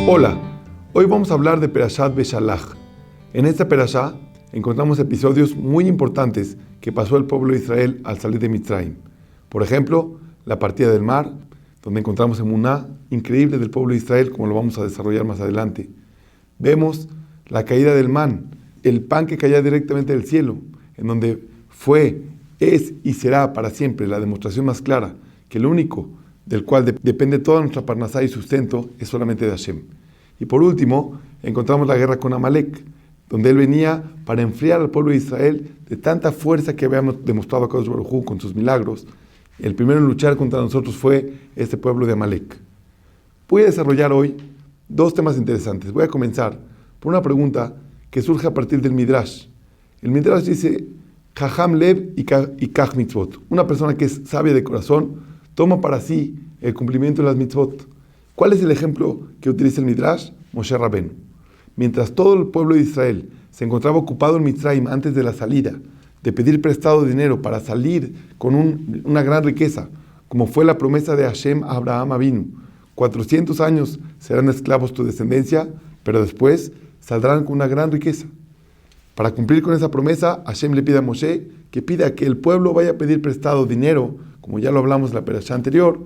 Hola, hoy vamos a hablar de Perashat Beshalach. En esta Perashá encontramos episodios muy importantes que pasó el pueblo de Israel al salir de Mitzrayim. Por ejemplo, la partida del mar, donde encontramos emuná increíble del pueblo de Israel, como lo vamos a desarrollar más adelante. Vemos la caída del man, el pan que caía directamente del cielo, en donde fue, es y será para siempre la demostración más clara que el único del cual depende toda nuestra parnasá y sustento es solamente de Hashem. Y por último, encontramos la guerra con Amalek, donde él venía para enfriar al pueblo de Israel de tanta fuerza que habíamos demostrado a Kadosh Baruj Hu con sus milagros. El primero en luchar contra nosotros fue este pueblo de Amalek. Voy a desarrollar hoy dos temas interesantes. Voy a comenzar por una pregunta que surge a partir del Midrash. El Midrash dice, Jajam Lev y Kach Mitzvot. Una persona que es sabia de corazón toma para sí el cumplimiento de las mitzvot. ¿Cuál es el ejemplo que utiliza el Midrash? Moshe Rabenu. Mientras todo el pueblo de Israel se encontraba ocupado en Mitzrayim antes de la salida, de pedir prestado dinero para salir con una gran riqueza, como fue la promesa de Hashem a Abraham Avinu. 400 años serán esclavos tu descendencia, pero después saldrán con una gran riqueza. Para cumplir con esa promesa, Hashem le pide a Moshe que pida que el pueblo vaya a pedir prestado dinero, como ya lo hablamos en la perashá anterior,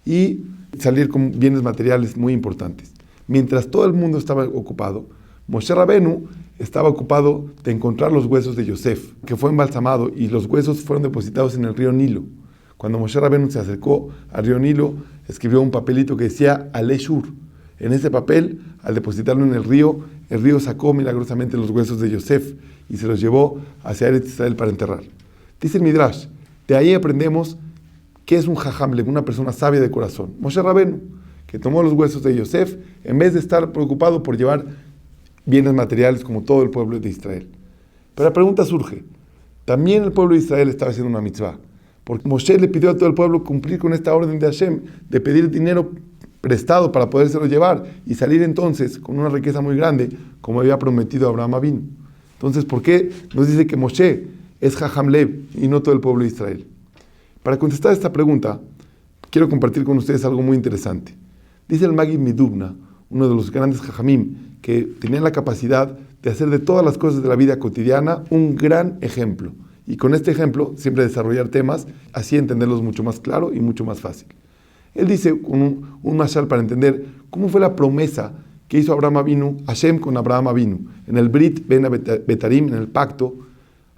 y salir con bienes materiales muy importantes. Mientras todo el mundo estaba ocupado, Moshe Rabenu estaba ocupado de encontrar los huesos de Yosef, que fue embalsamado, y los huesos fueron depositados en el río Nilo. Cuando Moshe Rabenu se acercó al río Nilo, escribió un papelito que decía Aleshur. En ese papel, al depositarlo en el río sacó milagrosamente los huesos de Yosef y se los llevó hacia Eretz Israel para enterrar. Dice el Midrash, de ahí aprendemos que es un Jajam Lev, una persona sabia de corazón. Moshe Rabenu, que tomó los huesos de Yosef en vez de estar preocupado por llevar bienes materiales como todo el pueblo de Israel. Pero la pregunta surge, también el pueblo de Israel estaba haciendo una mitzvah, porque Moshe le pidió a todo el pueblo cumplir con esta orden de Hashem, de pedir dinero prestado para podérselo llevar y salir entonces con una riqueza muy grande, como había prometido Abraham Avinu. Entonces, ¿por qué nos dice que Moshe es Jajam Lev y no todo el pueblo de Israel? Para contestar esta pregunta, quiero compartir con ustedes algo muy interesante. Dice el Magid Midubna, uno de los grandes Jajamim, que tenía la capacidad de hacer de todas las cosas de la vida cotidiana un gran ejemplo. Y con este ejemplo, siempre desarrollar temas, así entenderlos mucho más claro y mucho más fácil. Él dice con un mashal para entender cómo fue la promesa que hizo Abraham Avinu, Hashem con Abraham Avinu, en el Brit Ben Betarim, en el pacto.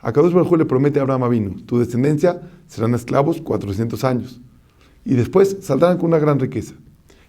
A Kadosh Baruj Hu le promete a Abraham Avinu, tu descendencia serán esclavos 400 años y después saldrán con una gran riqueza.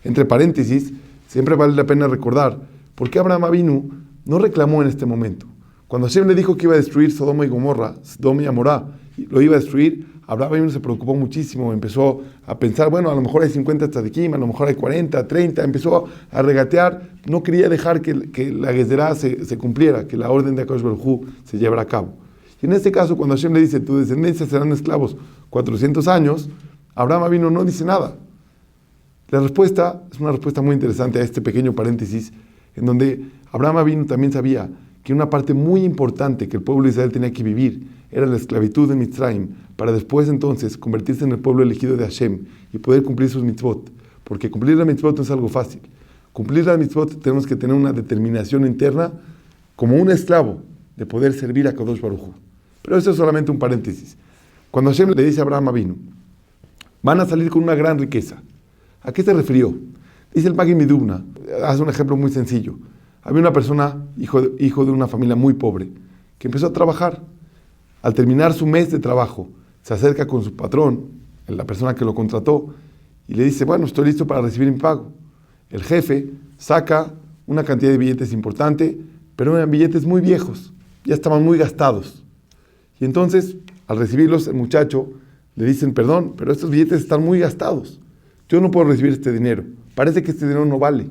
Entre paréntesis, siempre vale la pena recordar por qué Abraham Avinu no reclamó en este momento. Cuando Hashem le dijo que iba a destruir Sodoma y Gomorra, Sodoma y Amorá, lo iba a destruir, Abraham Avinu se preocupó muchísimo, empezó a pensar, bueno, a lo mejor hay 50 tzadikim, a lo mejor hay 40, 30, empezó a regatear, no quería dejar que la Gezerá se cumpliera, que la orden de Akadosh Baruj Hu se llevara a cabo. Y en este caso, cuando Hashem le dice, tu descendencia serán esclavos 400 años, Abraham Avinu no dice nada. La respuesta es una respuesta muy interesante a este pequeño paréntesis, en donde Abraham Avinu también sabía que una parte muy importante que el pueblo de Israel tenía que vivir era la esclavitud de Mitzrayim, para después entonces convertirse en el pueblo elegido de Hashem y poder cumplir sus mitzvot. Porque cumplir la mitzvot no es algo fácil. Cumplir la mitzvot tenemos que tener una determinación interna como un esclavo de poder servir a Kadosh Baruj Hu. Pero eso es solamente un paréntesis. Cuando Hashem le dice a Abraham Avinu, van a salir con una gran riqueza. ¿A qué se refirió? Dice el Magid Midubna, hace un ejemplo muy sencillo. Había una persona, hijo de una familia muy pobre, que empezó a trabajar. Al terminar su mes de trabajo, se acerca con su patrón, la persona que lo contrató, y le dice, bueno, estoy listo para recibir mi pago. El jefe saca una cantidad de billetes importante, pero eran billetes muy viejos, ya estaban muy gastados. Y entonces, al recibirlos, el muchacho le dicen, perdón, pero estos billetes están muy gastados. Yo no puedo recibir este dinero. Parece que este dinero no vale.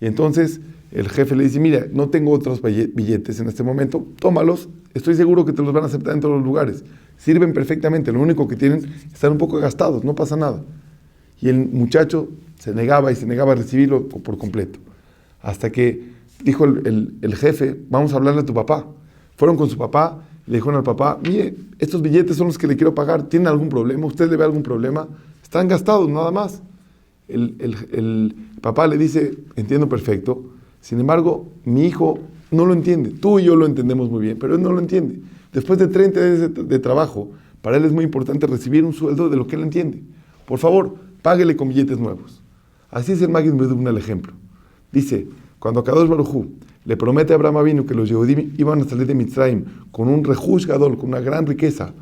Y entonces el jefe le dice, mira, no tengo otros billetes en este momento, tómalos, estoy seguro que te los van a aceptar en todos los lugares. Sirven perfectamente, lo único que tienen están un poco gastados, no pasa nada. Y el muchacho se negaba a recibirlo por completo. Hasta que dijo el jefe, vamos a hablarle a tu papá. Fueron con su papá, le dijeron al papá, mire, estos billetes son los que le quiero pagar, ¿tienen algún problema? ¿Usted le ve algún problema? Están gastados, nada más. El papá le dice, entiendo perfecto, sin embargo, mi hijo no lo entiende. Tú y yo lo entendemos muy bien, pero él no lo entiende. Después de 30 días de trabajo, para él es muy importante recibir un sueldo de lo que él entiende. Por favor, páguele con billetes nuevos. Así es el Maggid Medubna el ejemplo. Dice, cuando Akadosh Baruj Hu le promete a Abraham Avinu que los Yehudim iban a salir de Mitzrayim con un rehush gadol, con una gran riqueza,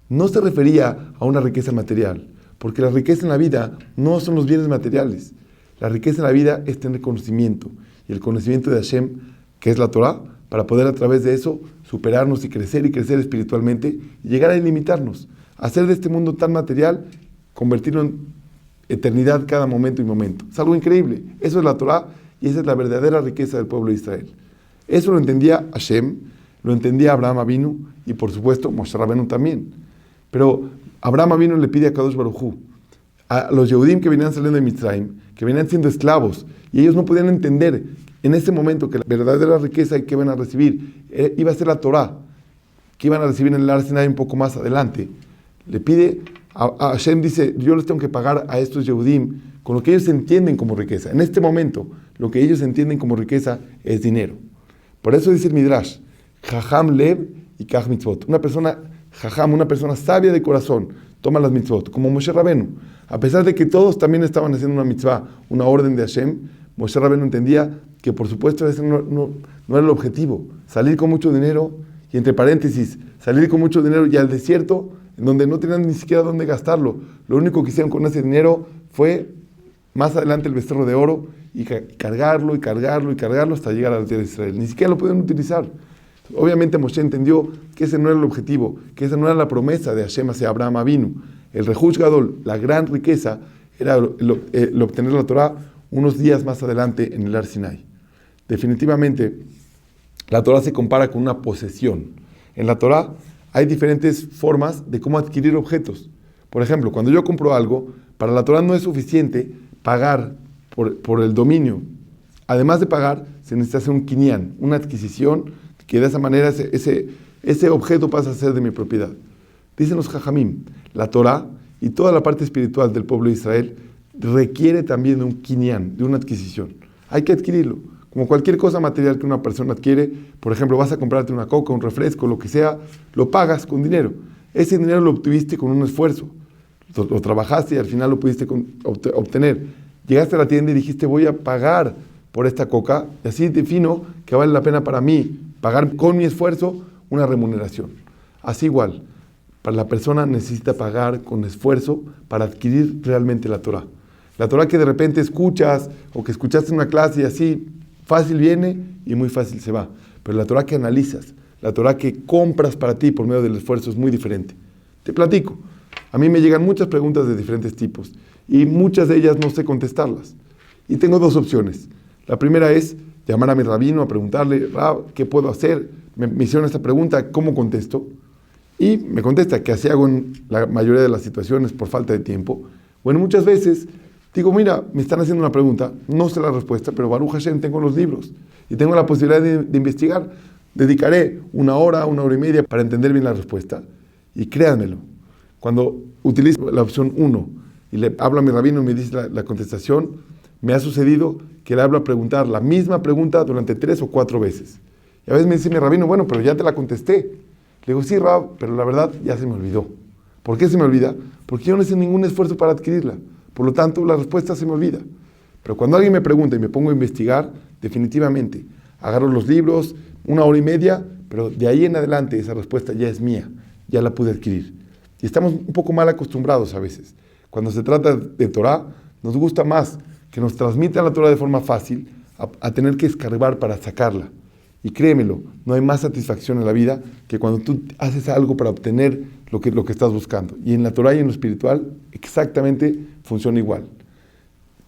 no se refería a una riqueza material, porque la riqueza en la vida no son los bienes materiales. La riqueza en la vida es tener conocimiento, y el conocimiento de Hashem, que es la Torah, para poder a través de eso superarnos y crecer espiritualmente y llegar a ilimitarnos, hacer de este mundo tan material, convertirlo en eternidad cada momento y momento. Es algo increíble. Eso es la Torah y esa es la verdadera riqueza del pueblo de Israel. Eso lo entendía Hashem, lo entendía Abraham Avinu y por supuesto Moshe Rabbeinu también. Pero Abraham Avinu le pide a Kadosh Baruj Hu, a los Yehudim que venían saliendo de Mitzrayim, que venían siendo esclavos y ellos no podían entender en ese momento que la verdadera riqueza que iban a recibir iba a ser la Torah, que iban a recibir en el Har Sinai un poco más adelante. Le pide a Hashem, dice, yo les tengo que pagar a estos Yehudim con lo que ellos entienden como riqueza. En este momento, lo que ellos entienden como riqueza es dinero. Por eso dice el Midrash, Jajam Lev y Kach Mitzvot. Una persona Jajam, una persona sabia de corazón, toma las mitzvot, como Moshe Rabbeinu. A pesar de que todos también estaban haciendo una mitzvah, una orden de Hashem, Moshe Rabbeinu entendía que por supuesto ese no era el objetivo. Salir con mucho dinero, y entre paréntesis, salir con mucho dinero y al desierto, en donde no tenían ni siquiera dónde gastarlo. Lo único que hicieron con ese dinero fue, más adelante, el becerro de oro, y cargarlo hasta llegar a la tierra de Israel. Ni siquiera lo pudieron utilizar. Obviamente Moshe entendió que ese no era el objetivo, que esa no era la promesa de Hashem hacia Abraham Avinu. El Rehush Gadol, la gran riqueza, era el obtener la Torah unos días más adelante en el Har Sinai. Definitivamente, la Torah se compara con una posesión. En la Torah hay diferentes formas de cómo adquirir objetos. Por ejemplo, cuando yo compro algo, para la Torah no es suficiente pagar por el dominio. Además de pagar, se necesita hacer un kinyan, una adquisición, que de esa manera ese objeto pasa a ser de mi propiedad. Dicen los Jajamim, la Torah y toda la parte espiritual del pueblo de Israel requiere también de un kinyan, de una adquisición. Hay que adquirirlo. Como cualquier cosa material que una persona adquiere, por ejemplo, vas a comprarte una coca, un refresco, lo que sea, lo pagas con dinero. Ese dinero lo obtuviste con un esfuerzo. Lo trabajaste y al final lo pudiste obtener. Llegaste a la tienda y dijiste, voy a pagar por esta coca, y así defino que vale la pena para mí pagar con mi esfuerzo una remuneración. Así igual, para la persona necesita pagar con esfuerzo para adquirir realmente la Torah. La Torah que de repente escuchas o que escuchaste en una clase y así fácil viene y muy fácil se va. Pero la Torah que analizas, la Torah que compras para ti por medio del esfuerzo es muy diferente. Te platico. A mí me llegan muchas preguntas de diferentes tipos y muchas de ellas no sé contestarlas. Y tengo dos opciones. La primera es llamar a mi rabino a preguntarle, Rab, ¿qué puedo hacer? Me hicieron esta pregunta, ¿cómo contesto? Y me contesta que así hago en la mayoría de las situaciones por falta de tiempo. Bueno, muchas veces digo, mira, me están haciendo una pregunta, no sé la respuesta, pero Baruch Hashem tengo los libros y tengo la posibilidad de investigar. Dedicaré una hora y media para entender bien la respuesta. Y créanmelo, cuando utilizo la opción 1 y le hablo a mi rabino y me dice la contestación, me ha sucedido que le hablo a preguntar la misma pregunta durante 3 o 4 veces. Y a veces me dice mi rabino, bueno, pero ya te la contesté. Le digo, sí, Rab, pero la verdad ya se me olvidó. ¿Por qué se me olvida? Porque yo no hice ningún esfuerzo para adquirirla. Por lo tanto, la respuesta se me olvida. Pero cuando alguien me pregunta y me pongo a investigar, definitivamente, agarro los libros, 1 hora y media, pero de ahí en adelante esa respuesta ya es mía, ya la pude adquirir. Y estamos un poco mal acostumbrados a veces. Cuando se trata de Torah, nos gusta más que nos transmitan la Torah de forma fácil a tener que escarbar para sacarla. Y créemelo, no hay más satisfacción en la vida que cuando tú haces algo para obtener lo que estás buscando. Y en la Torah y en lo espiritual, exactamente funciona igual.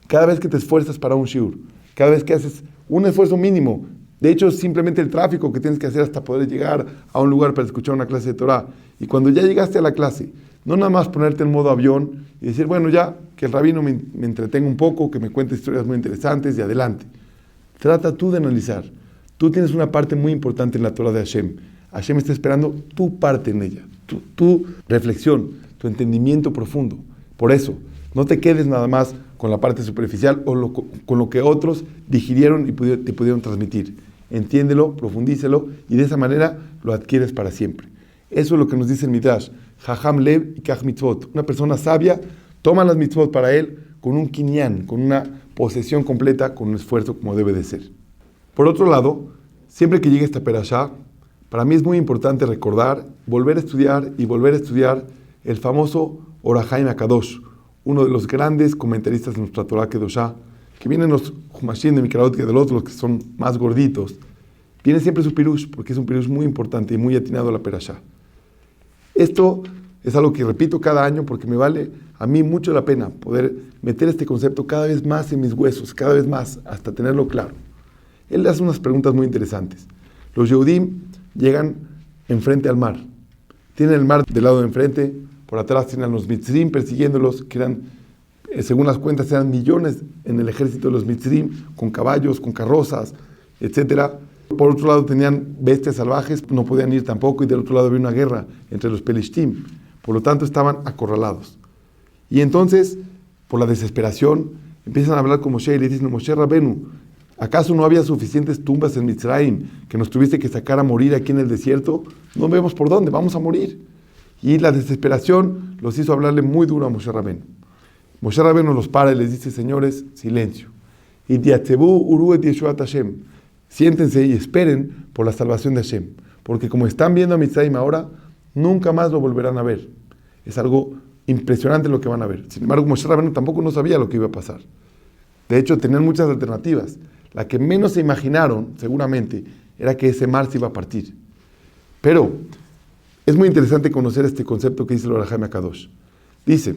Cada vez que te esfuerzas para un shiur, cada vez que haces un esfuerzo mínimo, de hecho simplemente el tráfico que tienes que hacer hasta poder llegar a un lugar para escuchar una clase de Torah, y cuando ya llegaste a la clase, no nada más ponerte en modo avión y decir, bueno, ya, que el rabino me entretenga un poco, que me cuente historias muy interesantes y adelante. Trata tú de analizar. Tú tienes una parte muy importante en la Torah de Hashem. Hashem está esperando tu parte en ella, tu reflexión, tu entendimiento profundo. Por eso, no te quedes nada más con la parte superficial o con lo que otros digirieron y te pudieron transmitir. Entiéndelo, profundícelo y de esa manera lo adquieres para siempre. Eso es lo que nos dice el Midrash. Jajam lev y kach mitzvot. Una persona sabia toma las mitzvot para él con un kinyan, con una posesión completa, con un esfuerzo como debe de ser. Por otro lado, siempre que llegue esta perashá, para mí es muy importante recordar, volver a estudiar el famoso Or HaXaim HaKadosh, uno de los grandes comentaristas de nuestra Torah Kedoshá, que vienen los Humashim de Mikraot Gedolot, los que son más gorditos. Viene siempre su pirush, porque es un pirush muy importante y muy atinado a la perashá. Esto es algo que repito cada año porque me vale a mí mucho la pena poder meter este concepto cada vez más en mis huesos, cada vez más, hasta tenerlo claro. Él le hace unas preguntas muy interesantes. Los Yehudim llegan enfrente al mar. Tienen el mar del lado de enfrente, por atrás tienen a los Mitzrim persiguiéndolos, que eran, según las cuentas, eran millones en el ejército de los Mitzrim, con caballos, con carrozas, etc. Por otro lado tenían bestias salvajes, no podían ir tampoco, y del otro lado había una guerra entre los Pelishtim. Por lo tanto, estaban acorralados. Y entonces, por la desesperación, empiezan a hablar con Moshe y le dicen: Moshe Rabenu, ¿acaso no había suficientes tumbas en Mitzrayim que nos tuviste que sacar a morir aquí en el desierto? No vemos por dónde, vamos a morir. Y la desesperación los hizo hablarle muy duro a Moshe Rabenu. Moshe Rabenu los para y les dice: señores, silencio. Y diatzebu uru et yeshuat Hashem. Siéntense y esperen por la salvación de Hashem. Porque como están viendo a Mitzrayim ahora, nunca más lo volverán a ver. Es algo impresionante lo que van a ver. Sin embargo, Moshe Rabenu tampoco no sabía lo que iba a pasar. De hecho, tenían muchas alternativas. La que menos se imaginaron, seguramente, era que ese mar se iba a partir. Pero es muy interesante conocer este concepto que dice el Or HaXaim HaKadosh. Dice,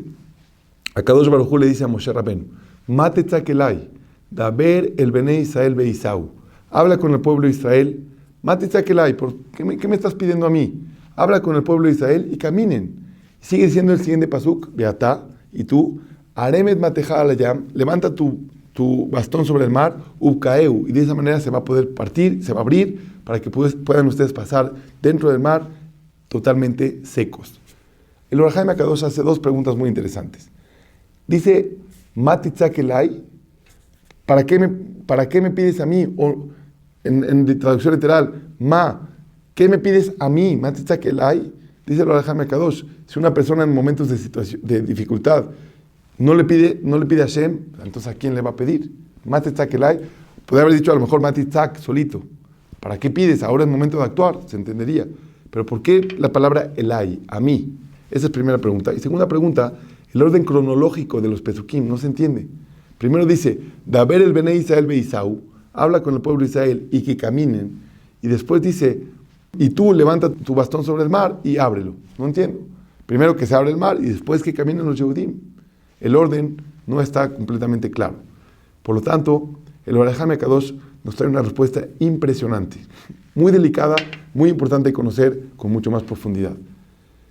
HaKadosh Baruj Hu le dice a Moshe Rabenu: Mate tzakelai, daber el Bnei Israel beIsau. Habla con el pueblo de Israel. Mate tzakelai, ¿qué me estás pidiendo a mí? Habla con el pueblo de Israel y caminen. Sigue diciendo el siguiente pasuk, Beatá, y tú, Aremet mateja alayam, levanta tu bastón sobre el mar, ubkaeu, y de esa manera se va a poder partir, se va a abrir, para que puedan ustedes pasar dentro del mar totalmente secos. El Or HaXaim HaKadosh hace dos preguntas muy interesantes. Dice, Mati tzakelai, ¿para qué me pides a mí? O en traducción literal, ¿qué me pides a mí? Mati tzakelai, dice el Or HaXaim HaKadosh, si una persona en momentos de dificultad no le pide a Hashem, entonces ¿a quién le va a pedir? Mati tzakelai, podría haber dicho a lo mejor Mati tzak solito. ¿Para qué pides? Ahora es momento de actuar, se entendería. Pero ¿por qué la palabra Elai, a mí? Esa es primera pregunta. Y segunda pregunta, el orden cronológico de los Pesukim no se entiende. Primero dice, Daber el Bnei Israel beIsau, habla con el pueblo de Israel y que caminen. Y después dice, y tú levanta tu bastón sobre el mar y ábrelo. No entiendo. Primero que se abre el mar y después que caminen los Yehudim. El orden no está completamente claro. Por lo tanto, el Or HaXaim HaKadosh nos trae una respuesta impresionante, muy delicada, muy importante de conocer con mucho más profundidad.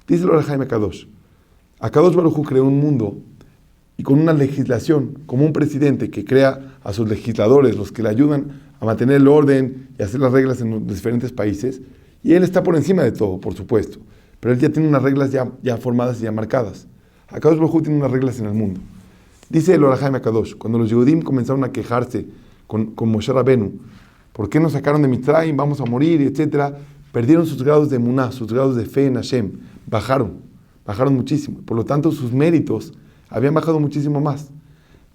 Dice el Or HaXaim HaKadosh, HaKadosh Baruj Hu creó un mundo y con una legislación, como un presidente que crea a sus legisladores, los que le ayudan a mantener el orden y hacer las reglas en los diferentes países, y él está por encima de todo, por supuesto, pero él ya tiene unas reglas ya formadas y ya marcadas. HaKadosh Baruj Hu tiene unas reglas en el mundo. Dice el Or HaXaim HaKadosh, cuando los Yehudim comenzaron a quejarse con Moshe Rabenu, ¿por qué nos sacaron de Mitzrayim? Vamos a morir, etcétera. Perdieron sus grados de emuná, sus grados de fe en Hashem. Bajaron muchísimo. Por lo tanto, sus méritos habían bajado muchísimo más.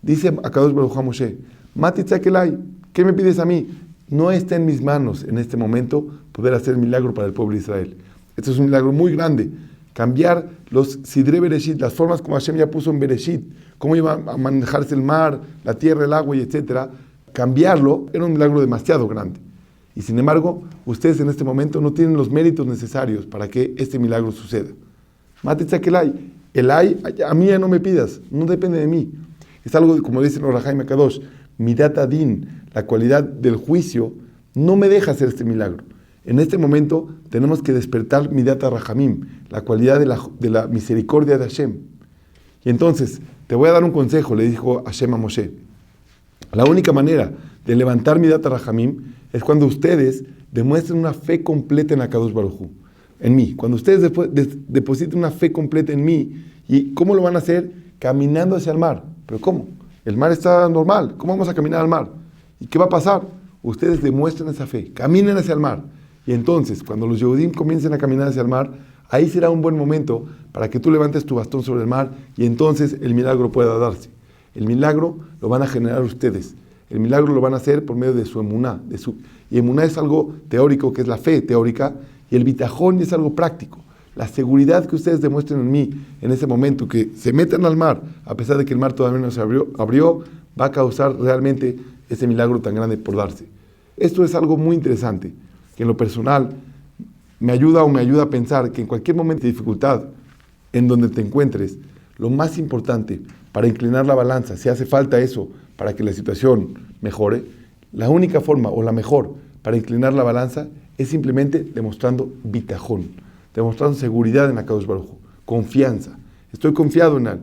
Dice HaKadosh Baruj Hu a Moshe, Mati tzakelai, ¿qué me pides a mí? No está en mis manos en este momento poder hacer milagro para el pueblo de Israel. Este es un milagro muy grande. Cambiar los Sidre Bereshit, las formas como Hashem ya puso en Bereshit, cómo iba a manejarse el mar, la tierra, el agua, y etcétera. Cambiarlo era un milagro demasiado grande. Y sin embargo, ustedes en este momento no tienen los méritos necesarios para que este milagro suceda. Mate tzakelai, Elai, a mí ya no me pidas, no depende de mí. Es algo, como dice el Or HaXaim HaKadosh, Midat Adin, la cualidad del juicio, no me deja hacer este milagro. En este momento tenemos que despertar Midat Rahamim, la cualidad de la misericordia de Hashem. Y entonces, te voy a dar un consejo, le dijo Hashem a Moshe. La única manera de levantar Midat HaRahamim, es cuando ustedes demuestren una fe completa en Akadosh Baruj Hu, en mí. Cuando ustedes depositen una fe completa en mí, ¿y cómo lo van a hacer? Caminando hacia el mar. ¿Pero cómo? El mar está normal. ¿Cómo vamos a caminar al mar? ¿Y qué va a pasar? Ustedes demuestren esa fe, caminen hacia el mar. Y entonces, cuando los Yehudim comiencen a caminar hacia el mar, ahí será un buen momento para que tú levantes tu bastón sobre el mar y entonces el milagro pueda darse. El milagro lo van a generar ustedes. El milagro lo van a hacer por medio de su emuná. Y emuná es algo teórico, que es la fe teórica, y el bitajón es algo práctico. La seguridad que ustedes demuestren en mí en ese momento, que se metan al mar, a pesar de que el mar todavía no se abrió, va a causar realmente ese milagro tan grande por darse. Esto es algo muy interesante, que en lo personal me ayuda a pensar que en cualquier momento de dificultad en donde te encuentres, lo más importante para inclinar la balanza, si hace falta eso para que la situación mejore, la única forma o la mejor para inclinar la balanza es simplemente demostrando bitajón, demostrando seguridad en Akadosh Baruj Hu, confianza. Estoy confiado en él,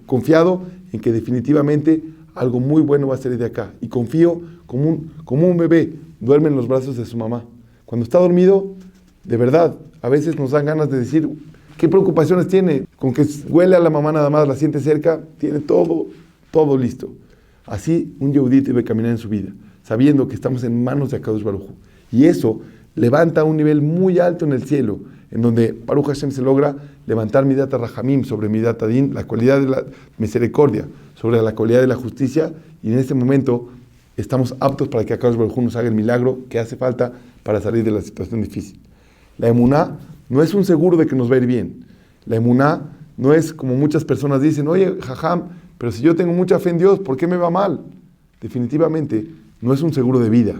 confiado en que definitivamente algo muy bueno va a salir de acá. Y confío como un bebé duerme en los brazos de su mamá. Cuando está dormido, de verdad, a veces nos dan ganas de decir, ¿qué preocupaciones tiene? Con que huele a la mamá nada más, la siente cerca, tiene todo listo. Así un yehudí debe caminar en su vida, sabiendo que estamos en manos de Akadosh Baruj Hu. Y eso levanta un nivel muy alto en el cielo, en donde Baruch Hashem se logra levantar Midat HaRahamim sobre Midat HaDin, la cualidad de la misericordia, sobre la cualidad de la justicia, y en ese momento estamos aptos para que Akadosh Baruj Hu nos haga el milagro que hace falta para salir de la situación difícil. La emuná no es un seguro de que nos va a ir bien. La emuná no es como muchas personas dicen, oye, jajam, pero si yo tengo mucha fe en Dios, ¿por qué me va mal? Definitivamente no es un seguro de vida.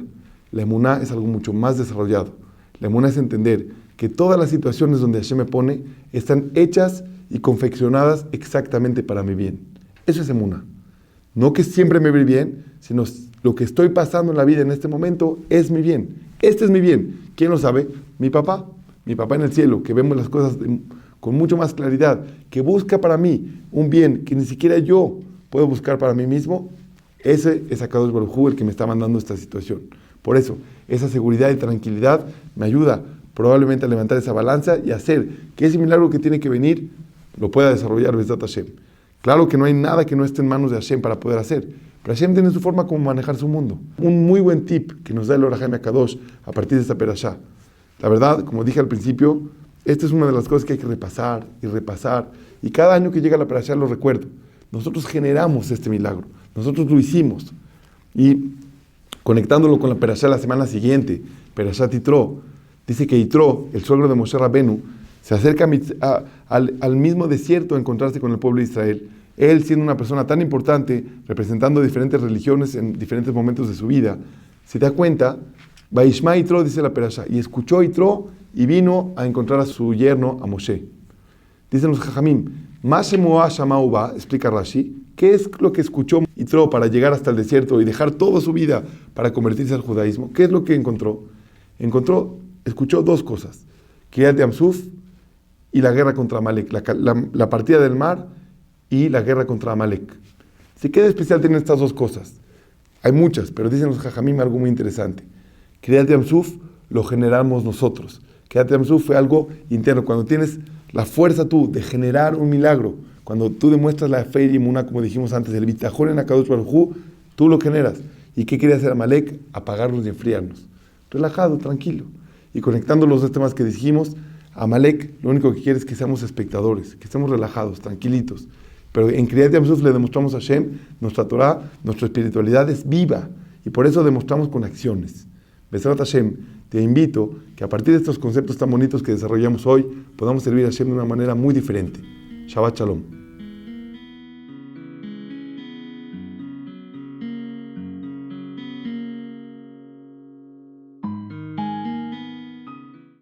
La emuná es algo mucho más desarrollado. La emuná es entender que todas las situaciones donde Hashem me pone están hechas y confeccionadas exactamente para mi bien. Eso es emuná. No que siempre me va a ir bien, sino lo que estoy pasando en la vida en este momento es mi bien. Este es mi bien. ¿Quién lo sabe? Mi papá en el cielo, que vemos las cosas con mucho más claridad, que busca para mí un bien que ni siquiera yo puedo buscar para mí mismo. Ese es Akadosh Baruj Hu el que me está mandando esta situación. Por eso, esa seguridad y tranquilidad me ayuda probablemente a levantar esa balanza y hacer que ese milagro que tiene que venir lo pueda desarrollar Bezat Hashem. Claro que no hay nada que no esté en manos de Hashem para poder hacer, pero Hashem tiene su forma como manejar su mundo. Un muy buen tip que nos da el Or HaHaim HaKadosh a partir de esta perashá. La verdad, como dije al principio, esta es una de las cosas que hay que repasar, y cada año que llega la perashá lo recuerdo. Nosotros generamos este milagro, nosotros lo hicimos, y conectándolo con la perashá la semana siguiente, perashá Yitro, dice que Yitro, el suegro de Moshe Rabenu, se acerca al mismo desierto a encontrarse con el pueblo de Israel. Él, siendo una persona tan importante, representando diferentes religiones en diferentes momentos de su vida, se da cuenta, Vaishma Yitro, dice la perashá, y escuchó Yitro y vino a encontrar a su yerno, a Moshe. Dicen los Jajamim, Mashemoa Shamauba, explica Rashi, ¿qué es lo que escuchó Yitro para llegar hasta el desierto y dejar toda su vida para convertirse al judaísmo? ¿Qué es lo que encontró? Escuchó dos cosas, Kriyat Yamsuf y la guerra contra Amalek, la partida del mar y la guerra contra Amalek. ¿Qué de especial tienen estas dos cosas? Hay muchas, pero dicen los Jajamim algo muy interesante. Kriyat Yamsuf lo generamos nosotros. Kriyat Yamsuf fue algo interno. Cuando tienes la fuerza tú de generar un milagro, cuando tú demuestras la fe y emuná, como dijimos antes, el bitajón en Akadosh Baruj Hu, tú lo generas. ¿Y qué quería hacer Amalek? Apagarnos y enfriarnos. Relajado, tranquilo. Y conectando los dos temas que dijimos, Amalek lo único que quiere es que seamos espectadores, que estemos relajados, tranquilitos. Pero en Kriyat Yamsuf le demostramos a Hashem, nuestra Torah, nuestra espiritualidad es viva. Y por eso demostramos con acciones. Bezrat Hashem, te invito que a partir de estos conceptos tan bonitos que desarrollamos hoy, podamos servir a Hashem de una manera muy diferente. Shabbat Shalom.